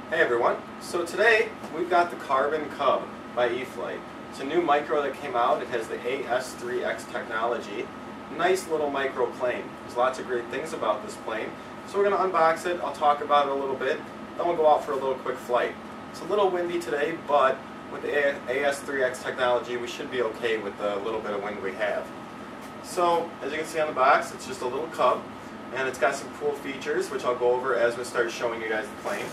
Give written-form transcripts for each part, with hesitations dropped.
Hey everyone, so today we've got the Carbon Cub by E-flite. It's a new micro that came out. It has the AS3X technology. Nice little micro plane. There's lots of great things about this plane. So we're going to unbox it, I'll talk about it a little bit, then we'll go out for a little quick flight. It's a little windy today, but with the AS3X technology we should be okay with the little bit of wind we have. So as you can see on the box, it's just a little Cub, and it's got some cool features which I'll go over as we start showing you guys the plane.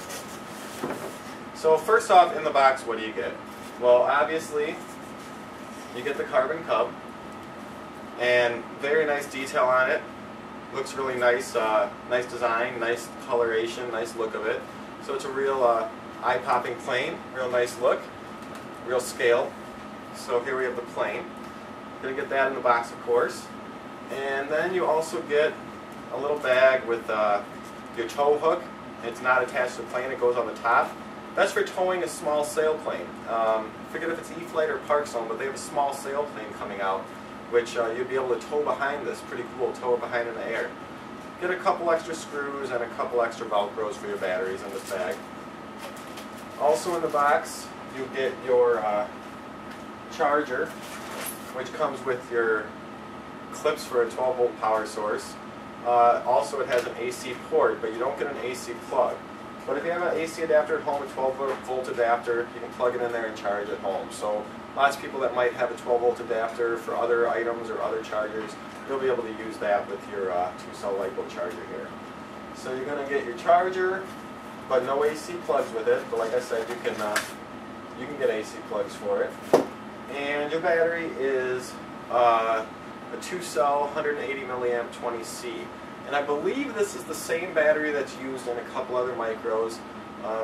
So first off, in the box, what do you get? Well, obviously, you get the Carbon Cub, and very nice detail on it. Looks really nice, nice design, nice coloration, nice look of it. So it's a real eye-popping plane, real nice look, real scale. So here we have the plane. You're gonna get that in the box, of course, and then you also get a little bag with your tow hook. It's not attached to the plane, it goes on the top. That's for towing a small sailplane. Forget if it's E-flite or Park Zone, but they have a small sailplane coming out, which you'd be able to tow behind this. Pretty cool, tow it behind in the air. Get a couple extra screws and a couple extra Velcros for your batteries in this bag. Also in the box, you get your charger, which comes with your clips for a 12-volt power source. Also it has an AC port, but you don't get an AC plug. But if you have an AC adapter at home, a 12-volt adapter, you can plug it in there and charge at home. So lots of people that might have a 12-volt adapter for other items or other chargers, you'll be able to use that with your 2-cell LiPo charger here. So you're going to get your charger, but no AC plugs with it. But like I said, you can get AC plugs for it. And your battery is a 2-cell 180 milliamp 20C. And I believe this is the same battery that's used in a couple other micros,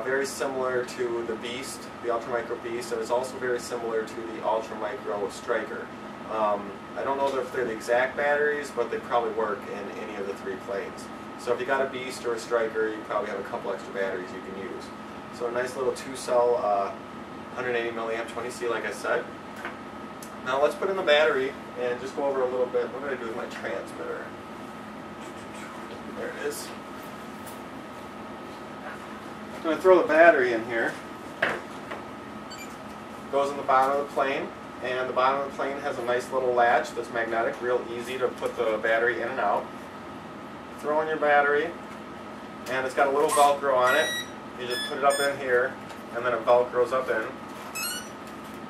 very similar to the Beast, the Ultra Micro Beast, and it's also very similar to the Ultra Micro Striker. I don't know if they're the exact batteries, but they probably work in any of the three planes. So if you got a Beast or a Striker, you probably have a couple extra batteries you can use. So a nice little 2-cell 180 milliamp 20C, like I said. Now let's put in the battery and just go over a little bit. What did I do with my transmitter? There it is. I'm going to throw the battery in here. Goes in the bottom of the plane, and the bottom of the plane has a nice little latch that's magnetic, real easy to put the battery in and out. Throw in your battery, and it's got a little Velcro on it. You just put it up in here, and then it Velcros up in.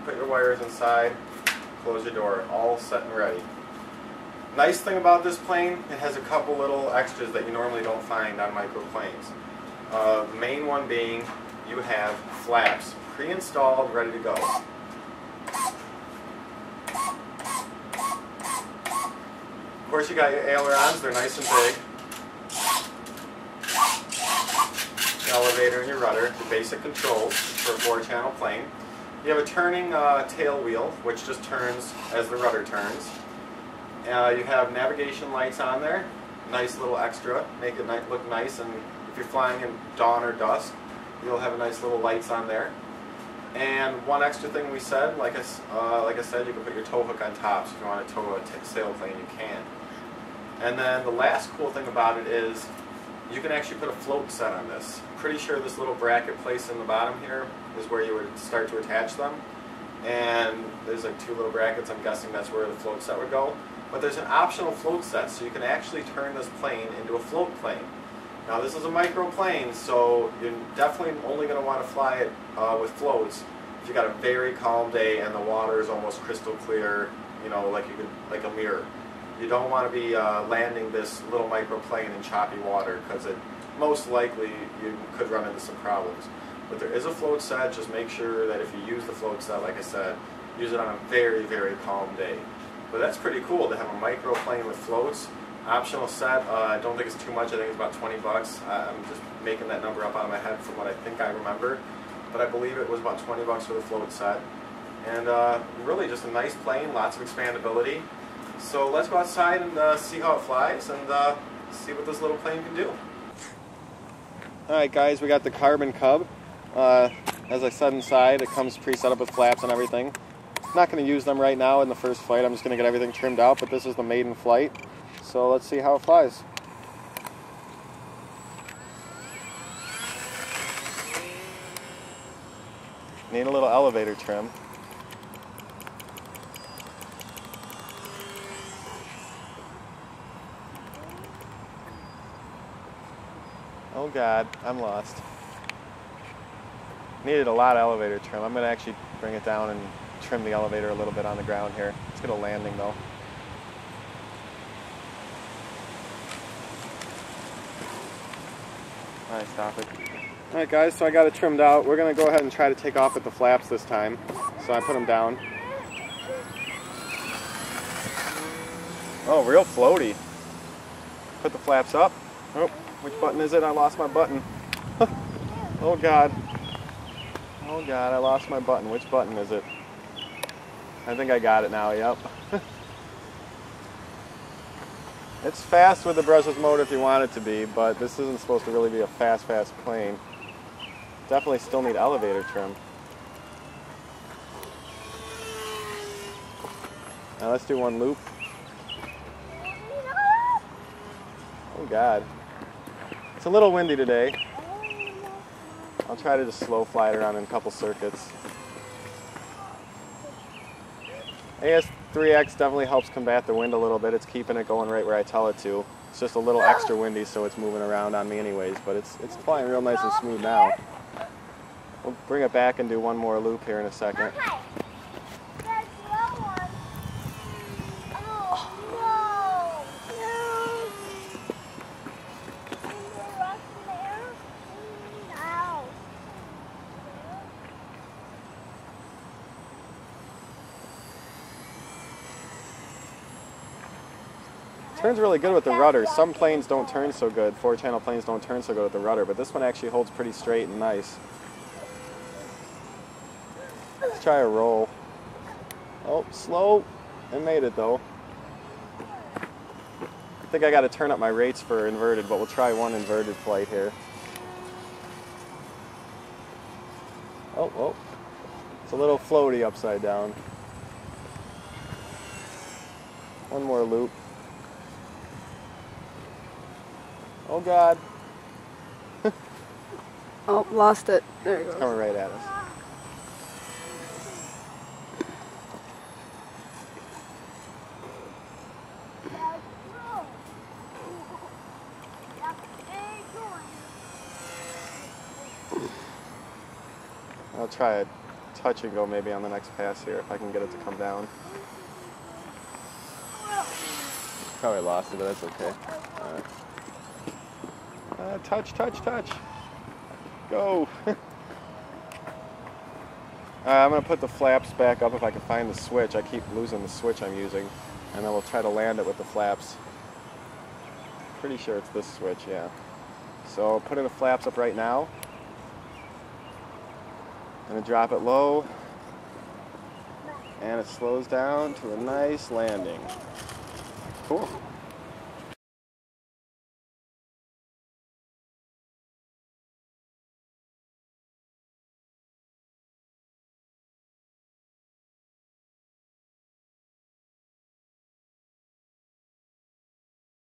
Put your wires inside, close your door, all set and ready. Nice thing about this plane, it has a couple little extras that you normally don't find on microplanes. The main one being you have flaps pre-installed, ready to go. Of course you got your ailerons, they're nice and big. Your elevator and your rudder, the basic controls for a 4-channel plane. You have a turning tail wheel, which just turns as the rudder turns. You have navigation lights on there, nice little extra, make it look nice, and if you're flying in dawn or dusk, you'll have a nice little lights on there. And one extra thing we said, like I said, you can put your tow hook on top, so if you want to tow a sailplane, you can. And then the last cool thing about it is you can actually put a float set on this. Pretty sure this little bracket placed in the bottom here is where you would start to attach them. And there's like 2 little brackets, I'm guessing that's where the float set would go. But there's an optional float set, so you can actually turn this plane into a float plane. Now this is a micro plane, so you're definitely only going to want to fly it with floats if you got a very calm day and the water is almost crystal clear, you know, like a mirror. You don't want to be landing this little micro plane in choppy water, because most likely you could run into some problems. But there is a float set. Just make sure that if you use the float set, like I said, use it on a very, very calm day. But that's pretty cool to have a micro plane with floats. Optional set, I don't think it's too much, I think it's about 20 bucks. I'm just making that number up out of my head from what I think I remember. But I believe it was about 20 bucks for the float set. And really just a nice plane, lots of expandability. So let's go outside and see how it flies and see what this little plane can do. Alright guys, we got the Carbon Cub. As I said, inside it comes pre-set up with flaps and everything. I'm not going to use them right now in the first flight. I'm just going to get everything trimmed out, but this is the Maiden Flight. So let's see how it flies. Need a little elevator trim. Oh God, I'm lost. Needed a lot of elevator trim. I'm going to actually bring it down and trim the elevator a little bit on the ground here. Let's get a landing though. Alright, stop it. Alright guys, so I got it trimmed out. We're going to go ahead and try to take off with the flaps this time. So I put them down. Oh, real floaty. Put the flaps up. Oh, which button is it? I lost my button. Oh God. Oh God, I lost my button. Which button is it? I think I got it now, yep. It's fast with the brushless motor if you want it to be, but this isn't supposed to really be a fast plane. Definitely still need elevator trim. Now let's do one loop. Oh God. It's a little windy today. I'll try to just slow fly it around in a couple circuits. AS3X definitely helps combat the wind a little bit. It's keeping it going right where I tell it to. It's just a little extra windy, so it's moving around on me anyways, but it's flying real nice and smooth now. We'll bring it back and do one more loop here in a second. Turns really good with the rudder. Some planes don't turn so good. 4-channel planes don't turn so good with the rudder, but this one actually holds pretty straight and nice. Let's try a roll. Oh, slow. I made it though. I think I got to turn up my rates for inverted, but we'll try one inverted flight here. Oh. It's a little floaty upside down. One more loop. Oh God. Oh, lost it. There it goes. It's coming right at us. I'll try a touch and go maybe on the next pass here if I can get it to come down. Probably lost it, but that's okay. All right. Touch. Go. I'm going to put the flaps back up if I can find the switch. I keep losing the switch I'm using. And then we'll try to land it with the flaps. Pretty sure it's this switch, yeah. So putting the flaps up right now. Going to drop it low. And it slows down to a nice landing. Cool.